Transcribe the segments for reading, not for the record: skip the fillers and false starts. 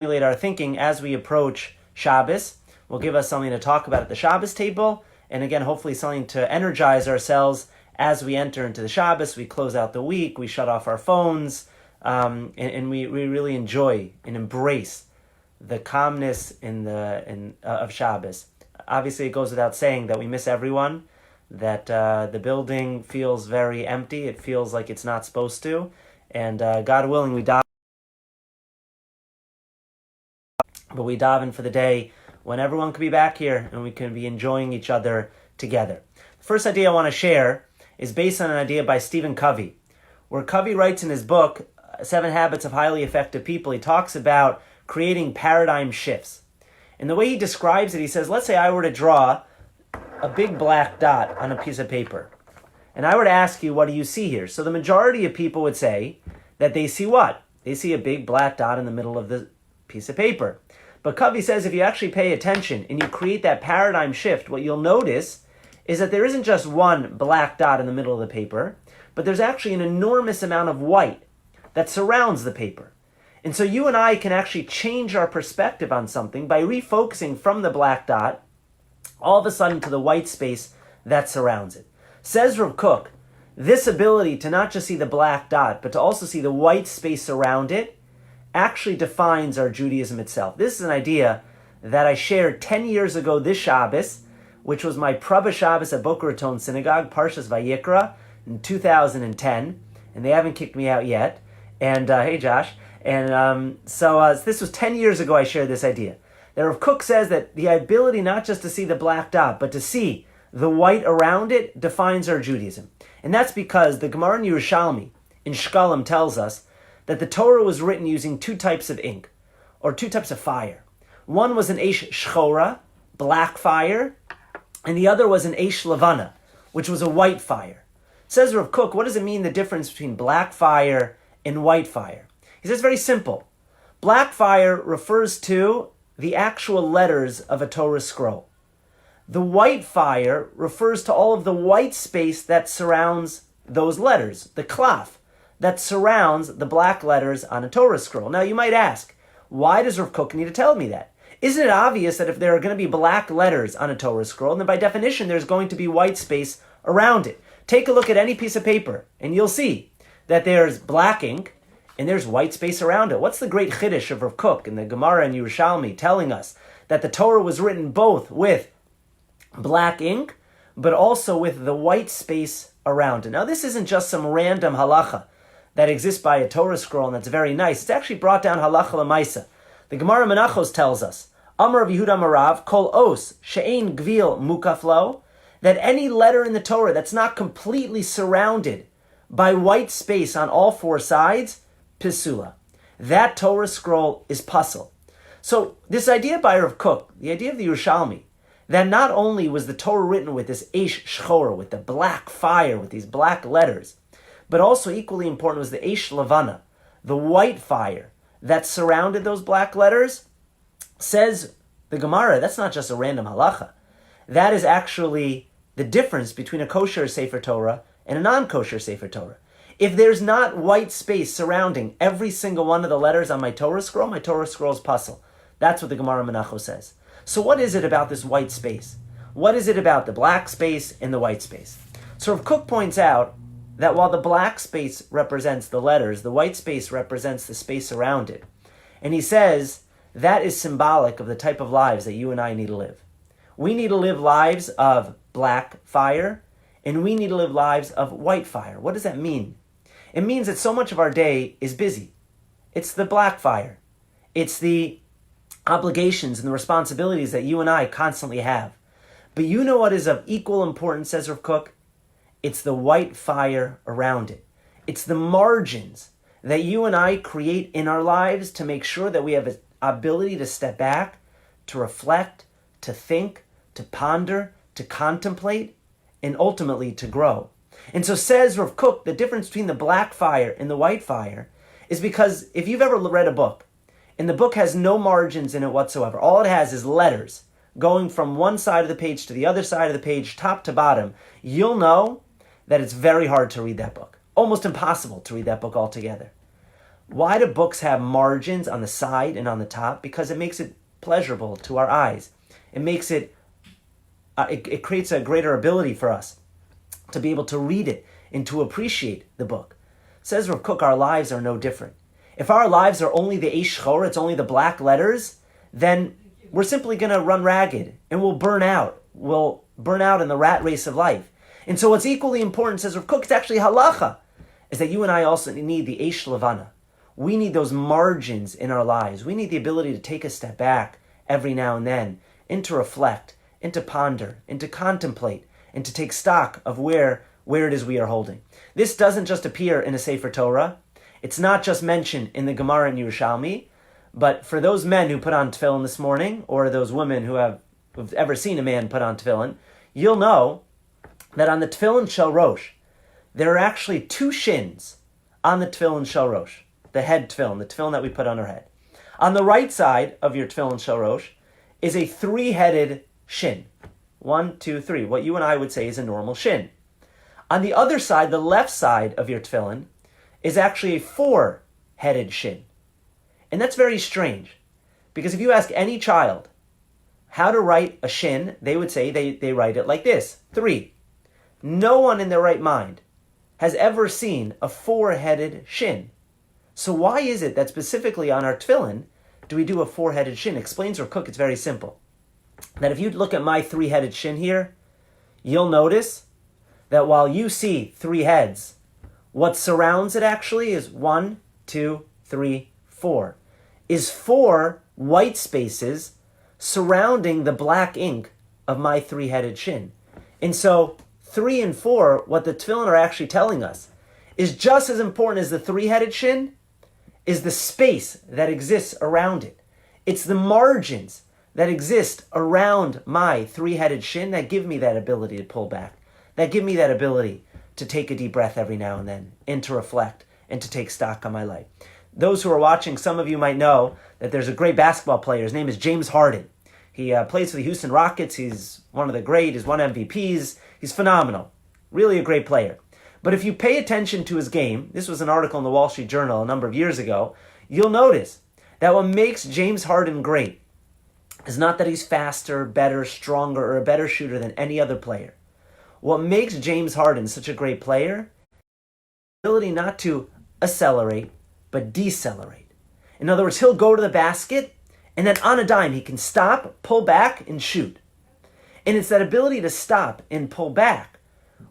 stimulate our thinking as we approach Shabbos. Will give us something to talk about at the Shabbos table, and again, hopefully something to energize ourselves as we enter into the Shabbos. We close out the week, we shut off our phones, and we really enjoy and embrace the calmness of Shabbos. Obviously, it goes without saying that we miss everyone, that the building feels very empty. It feels like it's not supposed to, and God willing, we daven for the day when everyone can be back here and we can be enjoying each other together. The first idea I want to share is based on an idea by Stephen Covey, where Covey writes in his book, 7 Habits of Highly Effective People, he talks about creating paradigm shifts. And the way he describes it, he says, let's say I were to draw a big black dot on a piece of paper, and I were to ask you, what do you see here? So the majority of people would say that they see what? They see a big black dot in the middle of the piece of paper. But Covey says if you actually pay attention and you create that paradigm shift, what you'll notice is that there isn't just one black dot in the middle of the paper, but there's actually an enormous amount of white that surrounds the paper. And so you and I can actually change our perspective on something by refocusing from the black dot all of a sudden to the white space that surrounds it. Says Rav Kook, this ability to not just see the black dot, but to also see the white space around it actually defines our Judaism itself. This is an idea that I shared 10 years ago this Shabbos, which was my Prabha Shabbos at Boca Raton Synagogue, Parsha's Vayikra, in 2010, and they haven't kicked me out yet. And hey, Josh. And so this was 10 years ago I shared this idea. That Rav Kook says that the ability not just to see the black dot, but to see the white around it defines our Judaism. And that's because the Gemara in Yerushalmi in Shkalim tells us that the Torah was written using 2 types of ink, or 2 types of fire. One was an eish shchora, black fire, and the other was an eish levana, which was a white fire. Says Rav Kook, what does it mean, the difference between black fire and white fire? He says very simple. Black fire refers to the actual letters of a Torah scroll. The white fire refers to all of the white space that surrounds those letters, the klaf, that surrounds the black letters on a Torah scroll. Now you might ask, why does Rav Kook need to tell me that? Isn't it obvious that if there are going to be black letters on a Torah scroll, then by definition there's going to be white space around it? Take a look at any piece of paper and you'll see that there's black ink and there's white space around it. What's the great chiddush of Rav Kook in the Gemara and Yerushalmi telling us that the Torah was written both with black ink but also with the white space around it? Now this isn't just some random halacha that exists by a Torah scroll, and that's very nice. It's actually brought down halacha l'maisa. The Gemara Menachos tells us, Amar Rav Yehuda Marav, kol os she'ein gvil mukaflo, that any letter in the Torah that's not completely surrounded by white space on all 4 sides, pisula. That Torah scroll is puzzle. So this idea by Rav Kook, the idea of the Yerushalmi, that not only was the Torah written with this eish shchora, with the black fire, with these black letters, but also equally important was the eish levana, the white fire that surrounded those black letters. Says the Gemara, that's not just a random halacha. That is actually the difference between a kosher Sefer Torah and a non-kosher Sefer Torah. If there's not white space surrounding every single one of the letters on my Torah scroll is puzzle. That's what the Gemara Menachos says. So what is it about this white space? What is it about the black space and the white space? So Rav Kook points out that while the black space represents the letters, the white space represents the space around it. And he says that is symbolic of the type of lives that you and I need to live. We need to live lives of black fire, and we need to live lives of white fire. What does that mean? It means that so much of our day is busy. It's the black fire. It's the obligations and the responsibilities that you and I constantly have. But you know what is of equal importance, says Rav Kook? It's the white fire around it. It's the margins that you and I create in our lives to make sure that we have an ability to step back, to reflect, to think, to ponder, to contemplate, and ultimately to grow. And so says Rav Kook, the difference between the black fire and the white fire is because if you've ever read a book, and the book has no margins in it whatsoever, all it has is letters going from one side of the page to the other side of the page, top to bottom, you'll know that it's very hard to read that book. Almost impossible to read that book altogether. Why do books have margins on the side and on the top? Because it makes it pleasurable to our eyes. It makes it creates a greater ability for us to be able to read it and to appreciate the book. Says Rav Kook, our lives are no different. If our lives are only the Eish Shchor, it's only the black letters, then we're simply going to run ragged and we'll burn out. We'll burn out in the rat race of life. And so what's equally important, says Rav Kook, it's actually halacha, is that you and I also need the Eish Levana. We need those margins in our lives. We need the ability to take a step back every now and then and to reflect, and to ponder, and to contemplate, and to take stock of where it is we are holding. This doesn't just appear in a Sefer Torah. It's not just mentioned in the Gemara and Yerushalmi, but for those men who put on tefillin this morning, or those women who've ever seen a man put on tefillin, you'll know that on the tefillin shel rosh, there are actually two shins on the tefillin shel rosh, the head tefillin, the tefillin that we put on our head. On the right side of your tefillin shel rosh is a three-headed shin. 1, 2, 3. What you and I would say is a normal shin. On the other side, the left side of your tefillin, is actually a four-headed shin. And that's very strange, because if you ask any child how to write a shin, they would say they write it like this, 3. No one in their right mind has ever seen a four-headed shin. So why is it that specifically on our tefillin do we do a four-headed shin? Explains Rav Kook, it's very simple. That if you look at my three-headed shin here, you'll notice that while you see three heads, what surrounds it actually is 1, 2, 3, 4. Is 4 white spaces surrounding the black ink of my three-headed shin. And so 3 and 4, what the tefillin are actually telling us, is just as important as the three-headed shin, is the space that exists around it. It's the margins that exist around my three-headed shin that give me that ability to pull back, that give me that ability to take a deep breath every now and then, and to reflect, and to take stock on my life. Those who are watching, some of you might know that there's a great basketball player. His name is James Harden. He plays for the Houston Rockets. He's one of the great. He's won MVPs. He's phenomenal. Really a great player. But if you pay attention to his game, this was an article in the Wall Street Journal a number of years ago, you'll notice that what makes James Harden great is not that he's faster, better, stronger, or a better shooter than any other player. What makes James Harden such a great player is the ability not to accelerate, but decelerate. In other words, he'll go to the basket, and then on a dime, he can stop, pull back, and shoot. And it's that ability to stop and pull back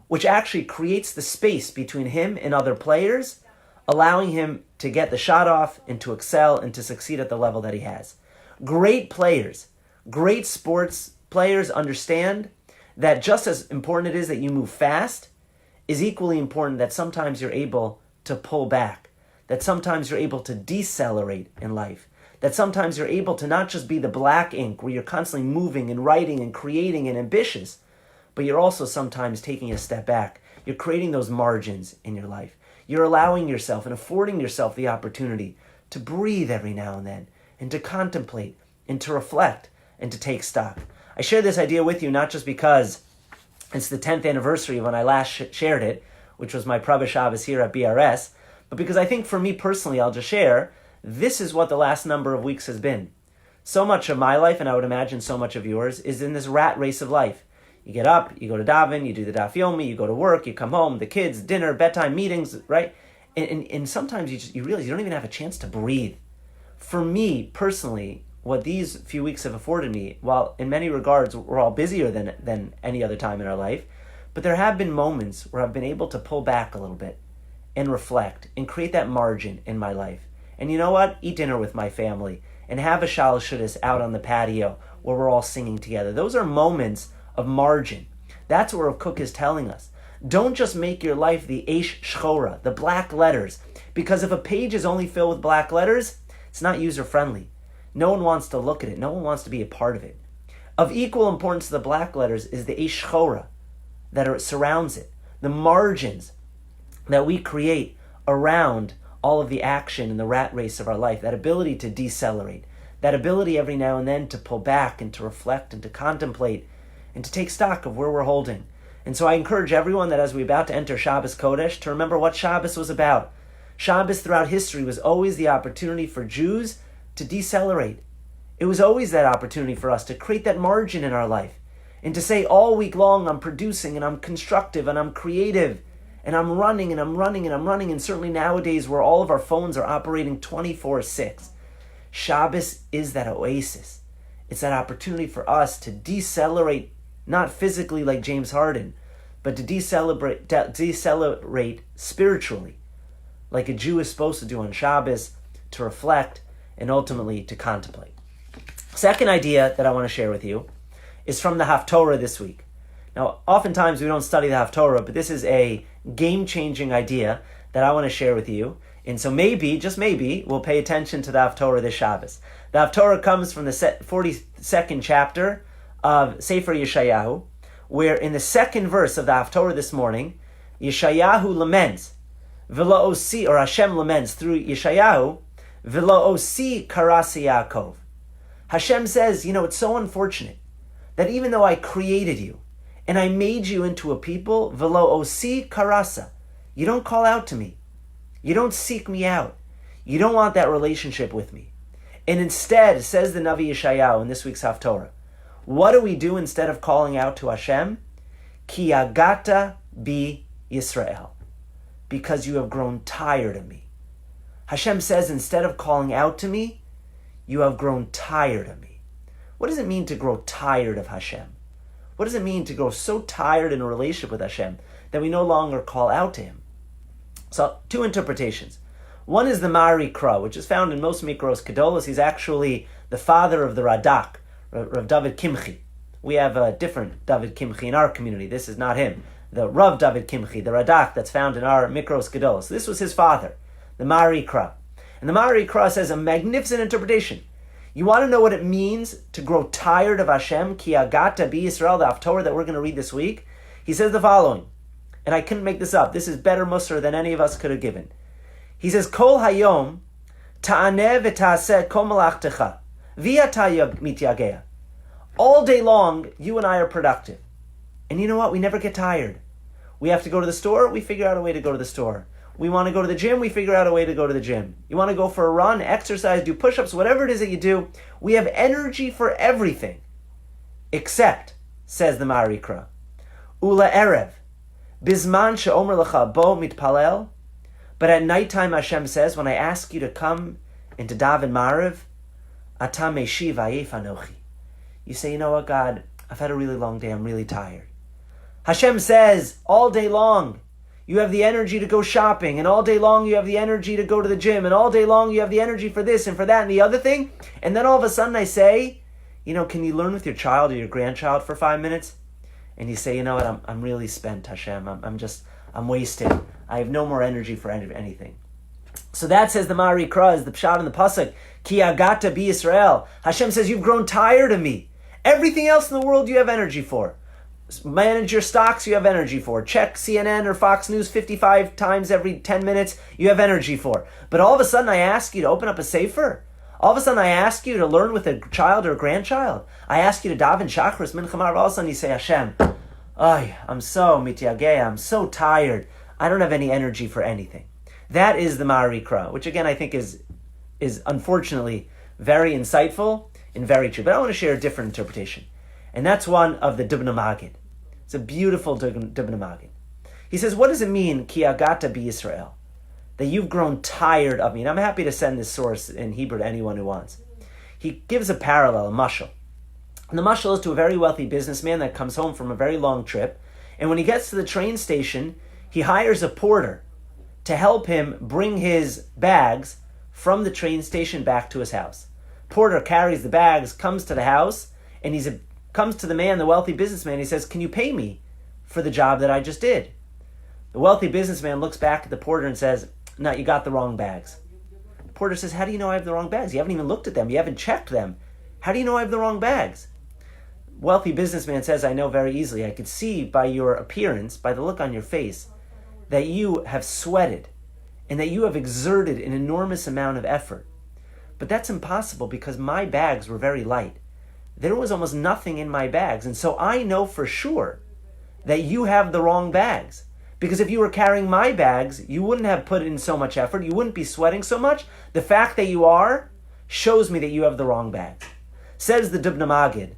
which actually creates the space between him and other players, allowing him to get the shot off and to excel and to succeed at the level that he has. Great players, great sports players understand that just as important it is that you move fast, is equally important that sometimes you're able to pull back, that sometimes you're able to decelerate in life, that sometimes you're able to not just be the black ink where you're constantly moving and writing and creating and ambitious, but you're also sometimes taking a step back. You're creating those margins in your life. You're allowing yourself and affording yourself the opportunity to breathe every now and then, and to contemplate, and to reflect, and to take stock. I share this idea with you not just because it's the 10th anniversary of when I last shared it, which was my Prabha Shabbos here at BRS, but because I think for me personally, I'll just share, this is what the last number of weeks has been. So much of my life, and I would imagine so much of yours, is in this rat race of life. You get up, you go to daven, you do the daf yomi, you go to work, you come home, the kids, dinner, bedtime, meetings, right? And sometimes you realize you don't even have a chance to breathe. For me, personally, what these few weeks have afforded me, while in many regards we're all busier than any other time in our life, but there have been moments where I've been able to pull back a little bit and reflect and create that margin in my life. And you know what? Eat dinner with my family and have a shalashudis out on the patio where we're all singing together. Those are moments of margin. That's what Rav Kook is telling us. Don't just make your life the Eish Shchora, the black letters, because if a page is only filled with black letters, it's not user-friendly. No one wants to look at it. No one wants to be a part of it. Of equal importance to the black letters is the Eish Shchora that surrounds it, the margins that we create around all of the action and the rat race of our life, that ability to decelerate, that ability every now and then to pull back and to reflect and to contemplate and to take stock of where we're holding. And so I encourage everyone that as we're about to enter Shabbos Kodesh to remember what Shabbos was about. Shabbos throughout history was always the opportunity for Jews to decelerate. It was always that opportunity for us to create that margin in our life and to say all week long, I'm producing and I'm constructive and I'm creative and I'm running and I'm running and I'm running. And certainly nowadays where all of our phones are operating 24/6, Shabbos is that oasis. It's that opportunity for us to decelerate, not physically like James Harden, but to decelerate spiritually, like a Jew is supposed to do on Shabbos, to reflect and ultimately to contemplate. Second idea that I want to share with you is from the Haftorah this week. Now, oftentimes we don't study the Haftorah, but this is a game-changing idea that I want to share with you. And so maybe, just maybe, we'll pay attention to the Haftorah this Shabbos. The Haftorah comes from the 42nd chapter of Sefer Yeshayahu, where in the second verse of the Haftorah this morning, Yeshayahu laments, V'lo osi, or Hashem laments through Yeshayahu, V'lo osi karasi Yaakov. Hashem says, it's so unfortunate that even though I created you and I made you into a people, V'lo osi karasa, you don't call out to me. You don't seek me out. You don't want that relationship with me. And instead, says the Navi Yeshayahu in this week's Haftorah, what do we do instead of calling out to Hashem? Ki agata bi Yisrael. Because you have grown tired of me. Hashem says, instead of calling out to me, you have grown tired of me. What does it mean to grow tired of Hashem? What does it mean to grow so tired in a relationship with Hashem that we no longer call out to Him? So, two interpretations. One is the Vayikra, which is found in most Mikros Kedolos. He's actually the father of the Radak, Rav David Kimchi. We have a different David Kimchi in our community. This is not him. The Rav David Kimchi, the Radak that's found in our Mikros Kedolos. This was his father, the Vayikra. And the Vayikra says a magnificent interpretation. You want to know what it means to grow tired of Hashem? Ki agata bi Yisrael, the Haftorah that we're going to read this week. He says the following, and I couldn't make this up. This is better Musar than any of us could have given. He says, Kol hayom ta'aneh v'ta'aseh kol malachtecha v'yata mityagea. All day long, you and I are productive. And you know what? We never get tired. We have to go to the store, we figure out a way to go to the store. We want to go to the gym, we figure out a way to go to the gym. You want to go for a run, exercise, do push-ups, whatever it is that you do, we have energy for everything. Except, says the Vayikra, Ula Erev, Bizman she'omer lecha bo mitpalel, but at nighttime Hashem says, when I ask you to come and to daven Ma'ariv, Ata meshiv ayef anochi. You say, you know what, God, I've had a really long day, I'm really tired. Hashem says, all day long, you have the energy to go shopping, and all day long you have the energy to go to the gym, and all day long you have the energy for this and for that and the other thing, and then all of a sudden I say, can you learn with your child or your grandchild for 5 minutes? And you say, you know what, I'm really spent, Hashem, I'm wasted. I have no more energy for anything. So that, says the Vayikra, is the Pshat in the Pasuk, Ki agata bi Yisrael. Hashem says, you've grown tired of me. Everything else in the world you have energy for. Manage your stocks, you have energy for. Check CNN or Fox News 55 times every 10 minutes, you have energy for. But all of a sudden I ask you to open up a sefer. All of a sudden I ask you to learn with a child or a grandchild. I ask you to daven Shachris, Mincha, Ma'ariv. All of a sudden you say, Hashem, I'm so mityageh, I'm so tired. I don't have any energy for anything. That is the Vayikra, which again I think is unfortunately very insightful and very true. But I want to share a different interpretation. And that's one of the Dubna Magid. It's a beautiful Dubna Magid. He says, what does it mean, Ki agata bi Yisrael? That you've grown tired of me. And I'm happy to send this source in Hebrew to anyone who wants. He gives a parallel, a mashal. And the mashal is to a very wealthy businessman that comes home from a very long trip. And when he gets to the train station, he hires a porter to help him bring his bags from the train station back to his house. Porter carries the bags, comes to the house, and comes to the man, the wealthy businessman. He says, can you pay me for the job that I just did? The wealthy businessman looks back at the porter and says, no, you got the wrong bags. The porter says, how do you know I have the wrong bags? You haven't even looked at them. You haven't checked them. How do you know I have the wrong bags? Wealthy businessman says, I know very easily. I could see by your appearance, by the look on your face, that you have sweated and that you have exerted an enormous amount of effort. But that's impossible because my bags were very light. There was almost nothing in my bags. And so I know for sure that you have the wrong bags Because if you were carrying my bags, you wouldn't have put in so much effort. You wouldn't be sweating so much. The fact that you are shows me that you have the wrong bags. Says the Dubna Magid,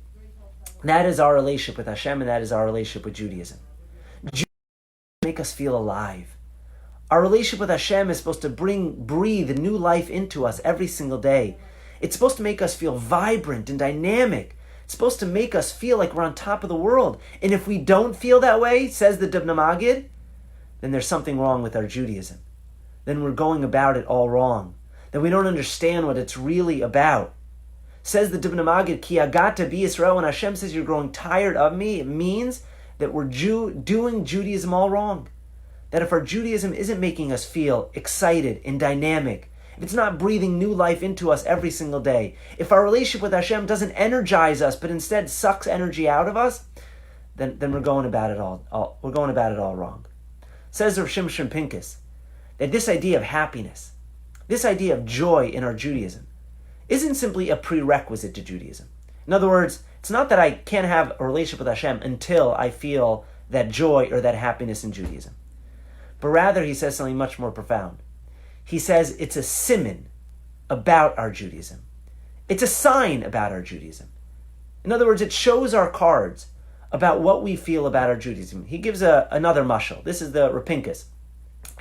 that is our relationship with Hashem, and that is our relationship with Judaism. Judaism make us feel alive. Our relationship with Hashem is supposed to breathe new life into us every single day. It's supposed to make us feel vibrant and dynamic. It's supposed to make us feel like we're on top of the world. And if we don't feel that way, says the Dubna Magid, then there's something wrong with our Judaism. Then we're going about it all wrong. Then we don't understand what it's really about. Says the Dubna Magid, Ki agata bi Yisrael, when Hashem says you're growing tired of me, it means that we're doing Judaism all wrong. That if our Judaism isn't making us feel excited and dynamic, if it's not breathing new life into us every single day, if our relationship with Hashem doesn't energize us, but instead sucks energy out of us, then we're going about it all wrong. Says Rav Shimshon Pincus that this idea of happiness, this idea of joy in our Judaism, isn't simply a prerequisite to Judaism. In other words, it's not that I can't have a relationship with Hashem until I feel that joy or that happiness in Judaism. But rather, he says something much more profound. He says it's a siman about our Judaism. It's a sign about our Judaism. In other words, it shows our cards about what we feel about our Judaism. He gives another mashal. This is the Rapinkus.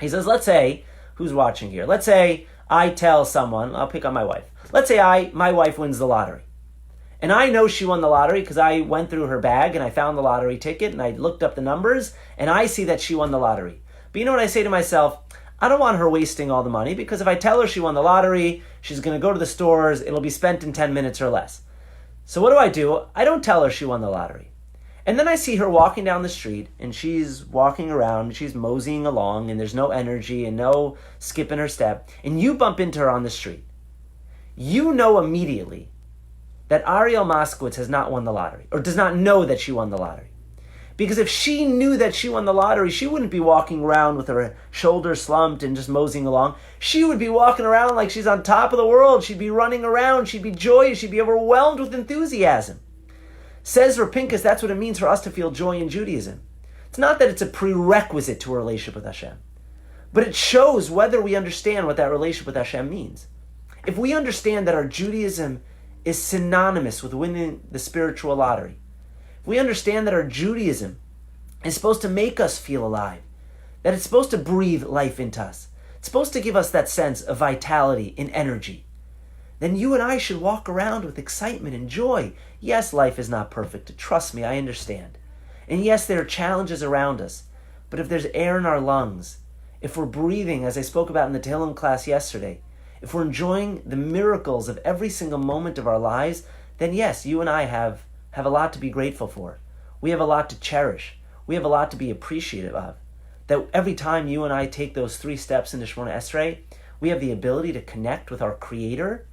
He says, let's say, who's watching here? Let's say I tell someone, I'll pick on my wife. Let's say my wife wins the lottery. And I know she won the lottery because I went through her bag and I found the lottery ticket and I looked up the numbers and I see that she won the lottery. But you know what I say to myself? I don't want her wasting all the money, because if I tell her she won the lottery, she's going to go to the stores, it'll be spent in 10 minutes or less. So what do? I don't tell her she won the lottery. And then I see her walking down the street, and she's walking around, she's moseying along, and there's no energy and no skip in her step, and you bump into her on the street. You know immediately that Ariel Moskowitz has not won the lottery, or does not know that she won the lottery. Because if she knew that she won the lottery, she wouldn't be walking around with her shoulders slumped and just moseying along. She would be walking around like she's on top of the world. She'd be running around. She'd be joyous. She'd be overwhelmed with enthusiasm. Says Rapinkus, that's what it means for us to feel joy in Judaism. It's not that it's a prerequisite to a relationship with Hashem, but it shows whether we understand what that relationship with Hashem means. If we understand that our Judaism is synonymous with winning the spiritual lottery, if we understand that our Judaism is supposed to make us feel alive, that it's supposed to breathe life into us, it's supposed to give us that sense of vitality and energy, then you and I should walk around with excitement and joy. Yes, life is not perfect. Trust me, I understand. And yes, there are challenges around us. But if there's air in our lungs, if we're breathing, as I spoke about in the Tehillim class yesterday, if we're enjoying the miracles of every single moment of our lives, then yes, you and I have a lot to be grateful for. We have a lot to cherish. We have a lot to be appreciative of. That every time you and I take those 3 steps into Shemona Esrei, we have the ability to connect with our Creator.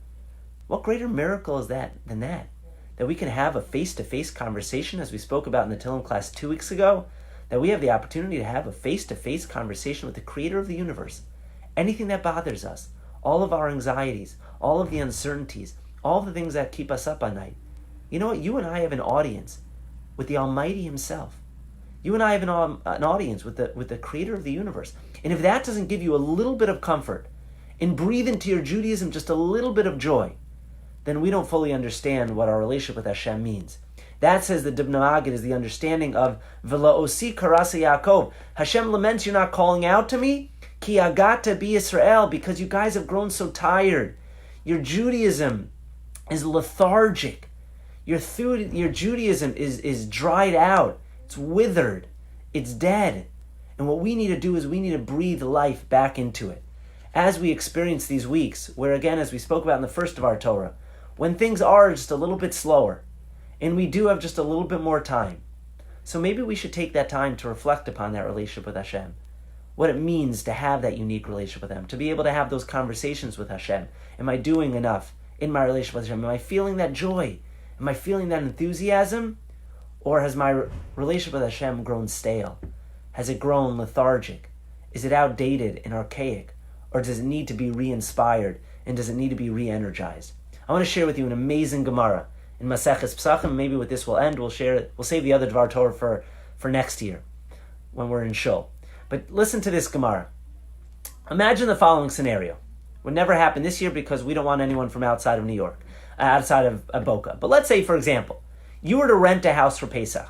What greater miracle is that than that? That we can have a face-to-face conversation, as we spoke about in the Tehillim class 2 weeks ago, that we have the opportunity to have a face-to-face conversation with the Creator of the universe. Anything that bothers us, all of our anxieties, all of the uncertainties, all the things that keep us up at night. You know what? You and I have an audience with the Almighty Himself. You and I have an audience with the Creator of the universe. And if that doesn't give you a little bit of comfort and breathe into your Judaism just a little bit of joy, then we don't fully understand what our relationship with Hashem means. That, says the Dubna Magid, is the understanding of V'la'osi karasa Yaakov. Hashem laments you're not calling out to me. Ki agata bi Yisrael, because you guys have grown so tired. Your Judaism is lethargic. Your Judaism is dried out. It's withered. It's dead. And what we need to do is we need to breathe life back into it. As we experience these weeks, where again, as we spoke about in the first of our Torah, when things are just a little bit slower, and we do have just a little bit more time. So maybe we should take that time to reflect upon that relationship with Hashem. What it means to have that unique relationship with Him, to be able to have those conversations with Hashem. Am I doing enough in my relationship with Hashem? Am I feeling that joy? Am I feeling that enthusiasm? Or has my relationship with Hashem grown stale? Has it grown lethargic? Is it outdated and archaic? Or does it need to be re-inspired? And does it need to be re-energized? I want to share with you an amazing Gemara in Maseches Pesachim. Maybe with this we'll end. We'll save the other Dvar Torah for next year when we're in Shul. But listen to this Gemara. Imagine the following scenario. Would never happen this year because we don't want anyone from outside of New York, outside of Boca. But let's say, for example, you were to rent a house for Pesach.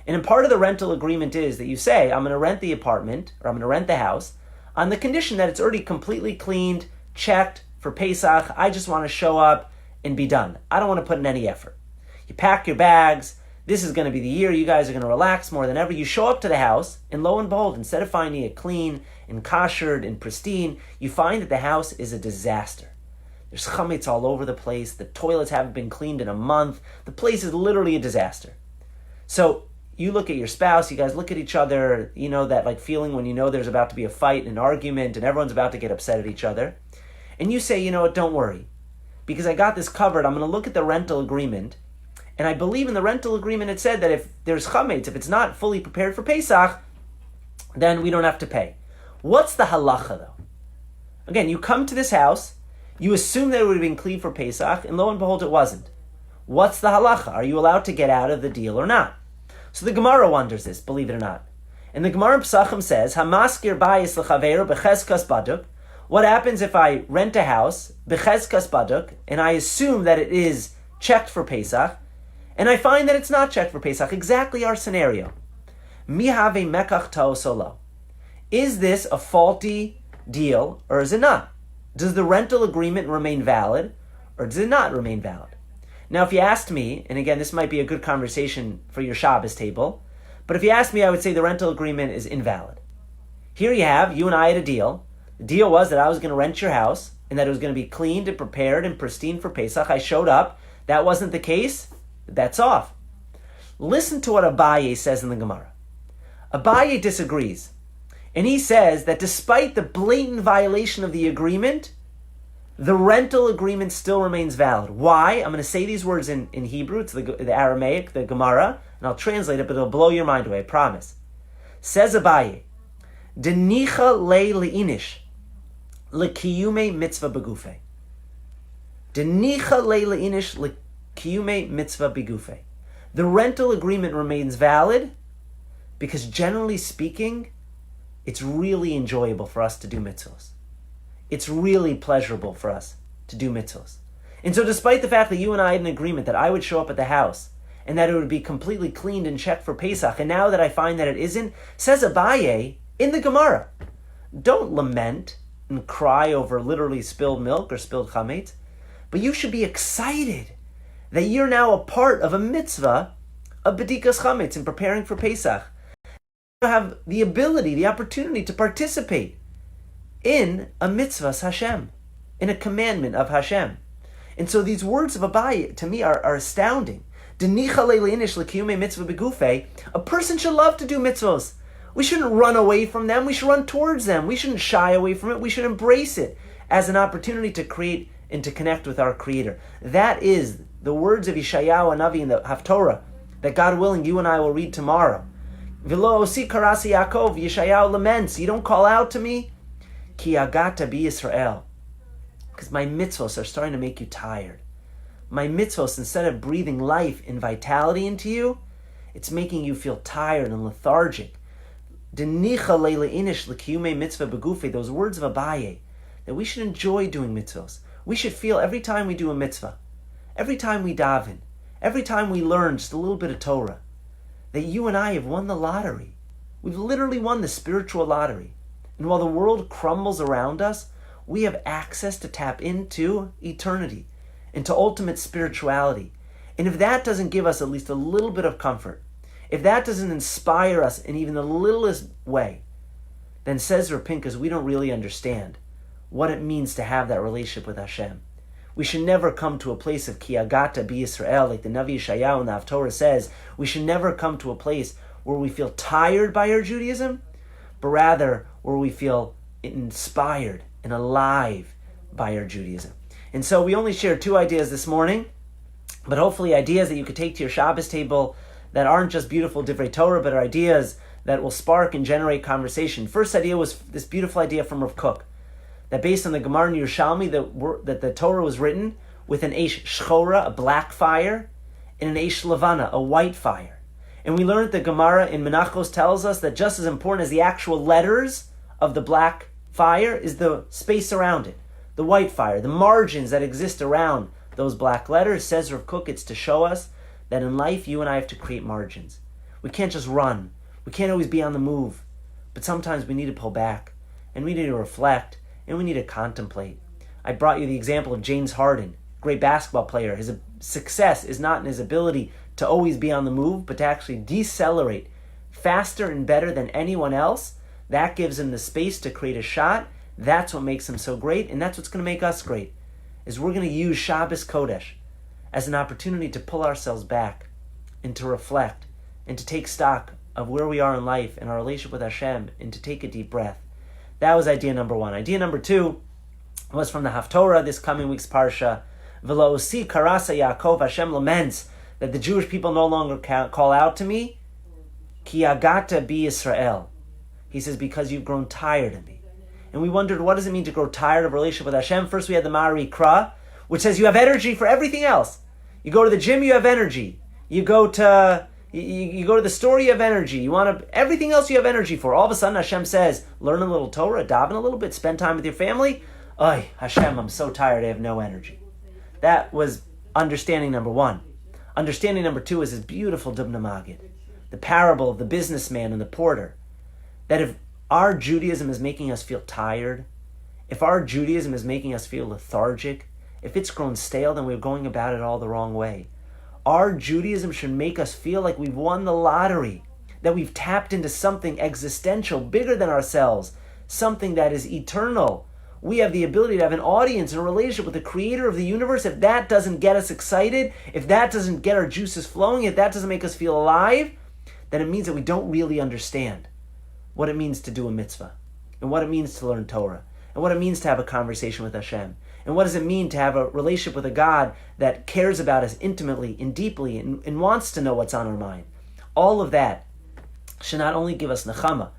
And in part of the rental agreement is that you say, I'm going to rent the apartment, or I'm going to rent the house, on the condition that it's already completely cleaned, checked for Pesach. I just want to show up and be done. I don't want to put in any effort. You pack your bags. This is going to be the year you guys are going to relax more than ever. You show up to the house, and lo and behold, instead of finding it clean and koshered and pristine, you find that the house is a disaster. There's chametz all over the place. The toilets haven't been cleaned in a month. The place is literally a disaster. So you look at your spouse, you guys look at each other, you know that like feeling when you know there's about to be a fight, an argument, and everyone's about to get upset at each other. And you say, you know what, don't worry. Because I got this covered, I'm going to look at the rental agreement. And I believe in the rental agreement it said that if there's chametz, if it's not fully prepared for Pesach, then we don't have to pay. What's the halacha though? Again, you come to this house, you assume that it would have been clean for Pesach, and lo and behold, it wasn't. What's the halacha? Are you allowed to get out of the deal or not? So the Gemara wonders this, believe it or not. And the Gemara in Pesachim says, Hamaskir bayis l'chaveru b'chezkas baduk. What happens if I rent a house, b'chezkas baduk, and I assume that it is checked for Pesach, and I find that it's not checked for Pesach? Exactly our scenario. Mi have mekach ta'osolo. Is this a faulty deal, or is it not? Does the rental agreement remain valid, or does it not remain valid? Now, if you asked me, and again, this might be a good conversation for your Shabbos table, but if you asked me, I would say the rental agreement is invalid. Here you and I had a deal. The deal was that I was going to rent your house, and that it was going to be cleaned and prepared and pristine for Pesach. I showed up. That wasn't the case. That's off. Listen to what Abaye says in the Gemara. Abaye disagrees. And he says that despite the blatant violation of the agreement, the rental agreement still remains valid. Why? I'm going to say these words in Hebrew. It's the Aramaic, the Gemara, and I'll translate it, but it'll blow your mind away, I promise. Says Abaye, Denicha le leinish lekiyume mitzvah begufe. Denicha le leinish lekiyume mitzvah begufe. The rental agreement remains valid because generally speaking, it's really enjoyable for us to do mitzvahs. It's really pleasurable for us to do mitzvahs. And so despite the fact that you and I had an agreement that I would show up at the house and that it would be completely cleaned and checked for Pesach, and now that I find that it isn't, says Abaye in the Gemara, don't lament and cry over literally spilled milk or spilled chametz, but you should be excited that you're now a part of a mitzvah of bedikas chametz and preparing for Pesach. You have the ability, the opportunity to participate in a mitzvah Hashem, in a commandment of Hashem. And so these words of Abaye, to me, are astounding. A person should love to do mitzvahs. We shouldn't run away from them. We should run towards them. We shouldn't shy away from it. We should embrace it as an opportunity to create and to connect with our Creator. That is the words of Yeshayahu Hanavi in the Haftorah that, God willing, you and I will read tomorrow. V'lo osi karasi Yaakov, Yeshayahu laments, you don't call out to me? Ki agata bi Yisrael. Because my mitzvos are starting to make you tired. My mitzvos, instead of breathing life and vitality into you, it's making you feel tired and lethargic. Denicha le'inish l'kiyumei mitzvah begufe, those words of Abaye, that we should enjoy doing mitzvos. We should feel every time we do a mitzvah, every time we daven, every time we learn just a little bit of Torah, that you and I have won the lottery. We've literally won the spiritual lottery. And while the world crumbles around us, we have access to tap into eternity, into ultimate spirituality. And if that doesn't give us at least a little bit of comfort, if that doesn't inspire us in even the littlest way, then says Rav Pinkus, we don't really understand what it means to have that relationship with Hashem. We should never come to a place of ki agata bi Yisrael, like the Navi Yeshayahu in the Haftorah says. We should never come to a place where we feel tired by our Judaism, but rather where we feel inspired and alive by our Judaism. And so we only shared 2 ideas this morning, but hopefully ideas that you could take to your Shabbos table that aren't just beautiful divrei Torah, but are ideas that will spark and generate conversation. First idea was this beautiful idea from Rav Kook, that based on the Gemara in Yerushalmi, that the Torah was written with an eish shchora, a black fire, and an eish levana, a white fire. And we learned that Gemara in Menachos tells us that just as important as the actual letters of the black fire is the space around it, the white fire, the margins that exist around those black letters. Says Rav Kook, it's to show us that in life you and I have to create margins. We can't just run. We can't always be on the move. But sometimes we need to pull back, and we need to reflect, and we need to contemplate. I brought you the example of James Harden, great basketball player. His success is not in his ability to always be on the move, but to actually decelerate faster and better than anyone else. That gives him the space to create a shot. That's what makes him so great, and that's what's going to make us great, is we're going to use Shabbos Kodesh as an opportunity to pull ourselves back and to reflect and to take stock of where we are in life and our relationship with Hashem, and to take a deep breath. That was idea number one. Idea number two was from the Haftorah, this coming week's Parsha. V'lo osi karasa Yaakov, Hashem laments that the Jewish people no longer call out to me, ki agata bi Israel. He says, because you've grown tired of me. And we wondered, what does it mean to grow tired of a relationship with Hashem? First we had the Vayikra, which says you have energy for everything else. You go to the gym, you have energy. You go to the store, you have energy. You want to, everything else you have energy for. All of a sudden Hashem says, learn a little Torah, daven a little bit, spend time with your family. Oy, Hashem, I'm so tired, I have no energy. That was understanding number one. Understanding number two is this beautiful Dubna Magid, the parable of the businessman and the porter. That if our Judaism is making us feel tired, if our Judaism is making us feel lethargic, if it's grown stale, then we're going about it all the wrong way. Our Judaism should make us feel like we've won the lottery, that we've tapped into something existential, bigger than ourselves, something that is eternal. We have the ability to have an audience and a relationship with the creator of the universe. If that doesn't get us excited, if that doesn't get our juices flowing, if that doesn't make us feel alive, then it means that we don't really understand what it means to do a mitzvah, and what it means to learn Torah, and what it means to have a conversation with Hashem, and what does it mean to have a relationship with a God that cares about us intimately and deeply and wants to know what's on our mind. All of that should not only give us nechama,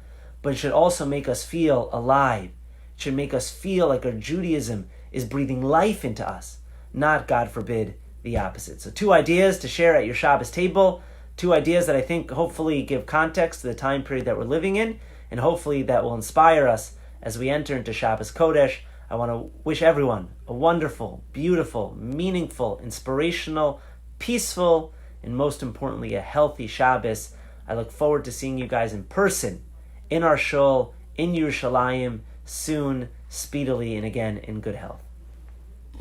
but it should also make us feel alive. It should make us feel like our Judaism is breathing life into us, not, God forbid, the opposite. So 2 ideas to share at your Shabbos table, 2 ideas that I think hopefully give context to the time period that we're living in, and hopefully that will inspire us as we enter into Shabbos Kodesh. I want to wish everyone a wonderful, beautiful, meaningful, inspirational, peaceful, and most importantly, a healthy Shabbos. I look forward to seeing you guys in person, in our shul, in Yerushalayim, soon, speedily, and again, in good health.